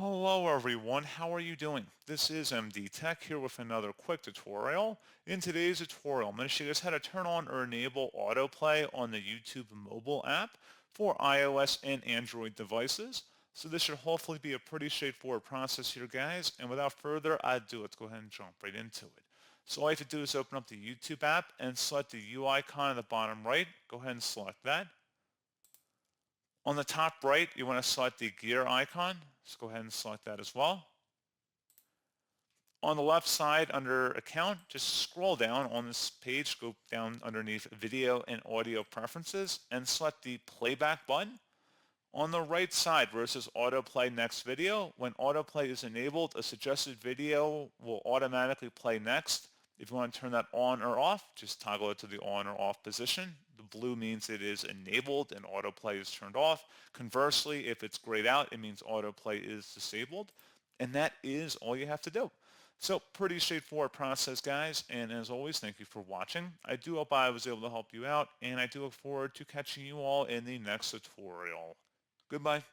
Hello everyone, how are you doing? This is MD Tech here with another quick tutorial. In today's tutorial, I'm going to show you guys how to turn on or enable autoplay on the YouTube mobile app for iOS and Android devices. So this should hopefully be a pretty straightforward process here, guys. And without further ado, let's go ahead and jump right into it. So all you have to do is open up the YouTube app and select the U icon at the bottom right. Go ahead and select that. On the top right, you want to select the gear icon. Let's go ahead and select that as well. On the left side under account, just scroll down on this page, go down underneath video and audio preferences and select the playback button. On the right side where it says autoplay next video, when autoplay is enabled, a suggested video will automatically play next. If you want to turn that on or off, just toggle it to the on or off position. The blue means it is enabled and autoplay is turned off. Conversely, if it's grayed out, it means autoplay is disabled. And that is all you have to do. So pretty straightforward process, guys. And as always, thank you for watching. I do hope I was able to help you out, and I do look forward to catching you all in the next tutorial. Goodbye.